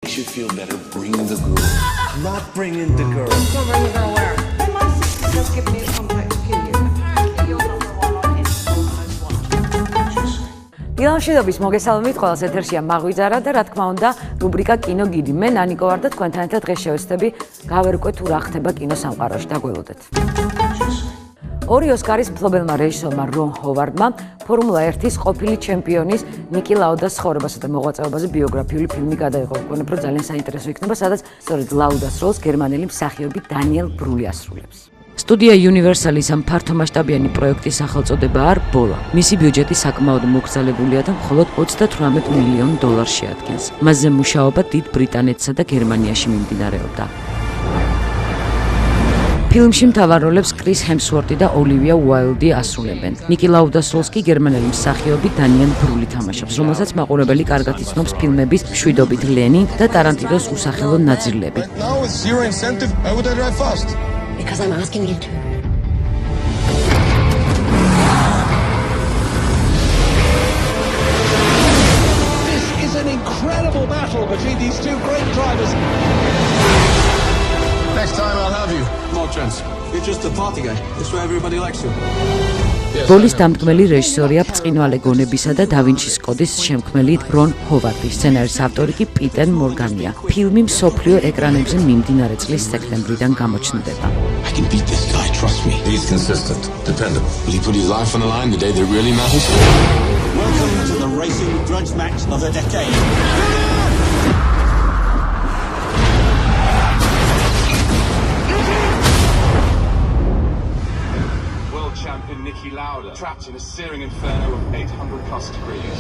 Makes you feel better, bring the girl. Not bringing the girl. Don't bring the girl where? Then my sister just giving me a contract to kill you. Apparently you're number one on Instagram most wanted. დილამშვიდობის მოგესალმებით ყველას ეთერშია მაღვიძარა და რა თქმა უნდა რუბრიკა კინო გიდი. მე ნანიკო ვარ და თქვენთან ერთად დღეს შევეცდები გავერკვეთ თუ რა ხდება კინო სამყაროში. დაგველოდეთ. ორი ოსკარის მფლობელმა რეჟისორმა რონ ჰოვარდმა ფორმულა 1-ის ყოფილი ჩემპიონის ნიკი ლაუდას ცხოვრებასა და მოღვაწეობაზე ბიოგრაფიული ფილმი გადაიღო. მგონებ რომ ძალიან საინტერესო იქნება, სადაც სწორედ ლაუდას როლს გერმანელი მსახიობი დანიელ ბრული ასრულებს. სტუდია Universal-ის ამ ფართომასშტაბიანი პროექტის სახელწოდებაა ბოლა. მისი ბიუჯეტი საკმაოდ მოგრძალებულია და მხოლოდ $38 მილიონ შეადგენს. მასზე მუშაობა დიდ ბრიტანეთსა და გერმანიაში მიმდინარეობდა. ფილმში მთავარ როლებს კრის ჰემსვორთი და ოლივია უაილდი ასრულებენ. ნიკი ლაუდას როლს კი გერმანელი მსახიობი დანიელ ბრული თამაშობს, რომელსაც მაყურებელი კარგად იცნობს ფილმების მშვიდობით ლენი და ტარანტინოს usახელო ნაწილები. Because I'm asking you to. This is an incredible battle between these two great drivers. Next time I'll have you. No chance. You're just a party guy. This way everybody likes you. ბოლის დამდგმელი რეჟისორია ბრწყინვალე გონებისა და დავინჩის კოდის შემქმნელი რონ ჰოვარდი. სცენარის ავტორი კი პიტერ მორგანია. ფილმი მსოფლიო ეკრანებზე მიმდინარე წლის სექტემბრიდან გამოჩნდება. I can beat this guy, trust me. He's consistent, dependable. Will he put his life on the line the day that really matters? Welcome to the racing grudge match of the decade. World champion Niki Lauda trapped in a searing inferno of 800+ degrees.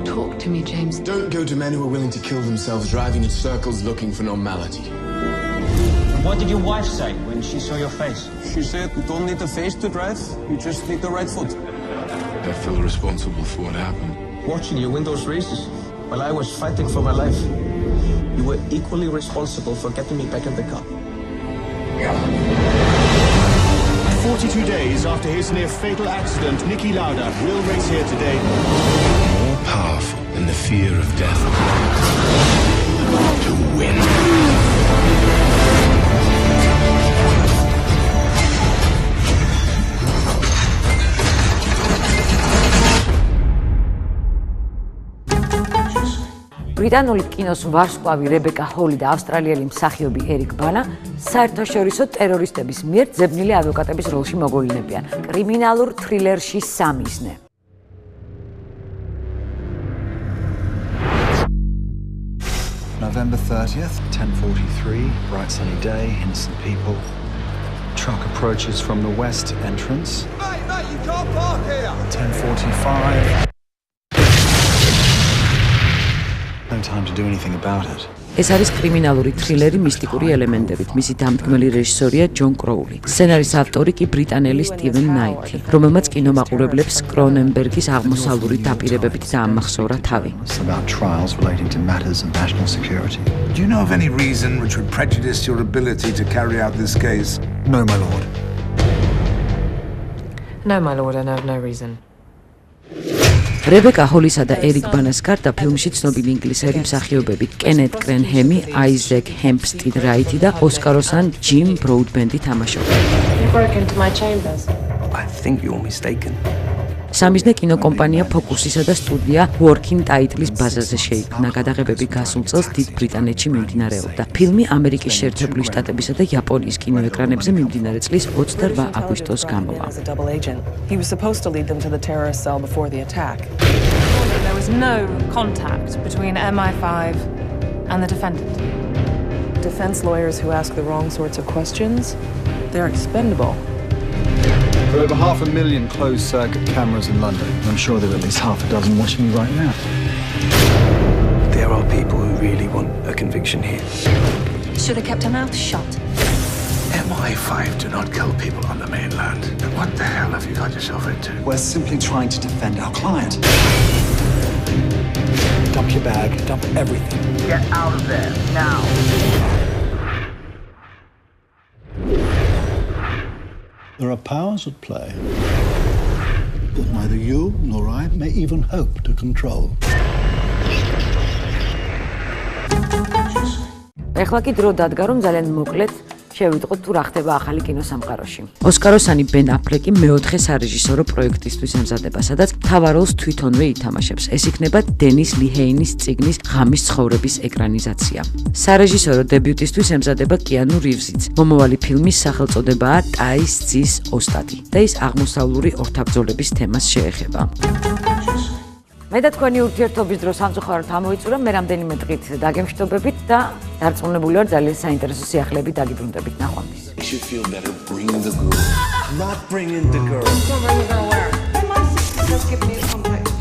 Talk to me, James. Don't go to men who are willing to kill themselves driving in circles looking for normality. What did your wife say when she saw your face? She said you don't need a face to drive, you just need the right foot. I feel responsible for what happened. Watching you win those races while I was fighting for my life. You were equally responsible for getting me back in the car. 42 days after his near-fatal accident, Niki Lauda will race here today. More powerful than the fear of death. To win. ბრიტანული კინოს ვარსკვლავი რებეკა ჰოლი და ავსტრალიელი მსახიობი ერიკ ბანა საერთაშორისო ტერორისტების მიერ ძებნილი ადვოკატების როლში მოგოვლინებიან კრიმინალურ თრილერში სამიზნე. November 30th, 10:43, bright sunny day, innocent people. Truck approaches from the west entrance. Mate, you can't park here! 10:45. No time to do anything about it. ეს არის კრიმინალური თრილერი მისტიკური ელემენტებით. მისი დამდგმელი რეჟისორია ჯონ კროული. სცენარის ავტორი კი ბრიტანელი სტივენ ნაითი, რომელმაც კინომაყურებლებს კრონენბერგის აღმოსავლური დაპირებებით დაამახსოვრა თავი. It's about trials relating to matters of national security. Do you know of any reason which would prejudice your ability to carry out this case? No, my lord. No, my lord, I know of no reason. რებეკა ჰოლისა და ერიკ ბანას გარდა ფილმში ცნობილი ინგლისელი მსახიობები კენეთ კრენჰემი, აიზეკ ჰემპსტიდ რაითი და ოსკაროსან ჯიმ ბროუდბენდი თამაშობენ. You broke into my chambers. I think you're mistaken. სამიზნე კინოკომპანია ფოკუსისა და სტუდია Working Title-ის ბაზაზე შეიქმნა. გადაღებები გასულ წელს დიდ ბრიტანეთში მიმდინარეობდა. ფილმი ამერიკის შეერთებული შტატებისა და იაპონიის კინოეკრანებზე მიმდინარე წლის 28 აგვისტოს გამოვა. As a double agent, he was supposed to lead them to the terrorist cell before the attack. There was no contact between MI5 and the defendant. Defense lawyers who ask the wrong sorts of questions, they're expendable. There are over 500,000 closed-circuit cameras in London. I'm sure there are at least half a dozen watching me right now. There are people who really want a conviction here. Should have kept her mouth shut. MI5 do not kill people on the mainland. What the hell have you got yourself into? We're simply trying to defend our client. Dump your bag, dump everything. Get out of there now. There are powers at play that neither you nor I may even hope to control. ეხლა კი დრო დადგა, რომ ძალიან მოკლედ შევიტყოთ თუ რა ხდება ახალი კინოსამყაროში. ოსკაროსანი ბენ აფლეკი მეოთხე სარეჟისორო პროექტისთვის ემზადება, სადაც მთავარ როლს თვითონვე ითამაშებს. ეს იქნება დენის ლიჰეინის წიგნის ღამის ცხოვრების ეკრანიზაცია. სარეჟისორო დებიუტისთვის ემზადება კიანუ რივზიც. მომავალი ფილმის სახელწოდებაა ტაის ძის ოსტატი და ის აღმოსავლური ორთაბრძოლების თემას შეეხება. მე და თქვენი ურთიერთობის დრო სამწუხაროდ ამოიწურა, მე რამდენიმე დღით დაგემშვიდობებით და დარწმუნებული ვარ ძალიან საინტერესო სიახლეებით დაგიბრუნდებით ნახვამდის. You should feel better bringing the girl. Not bringing the girl. Don't bring the girl where? Then my sister just give me a contact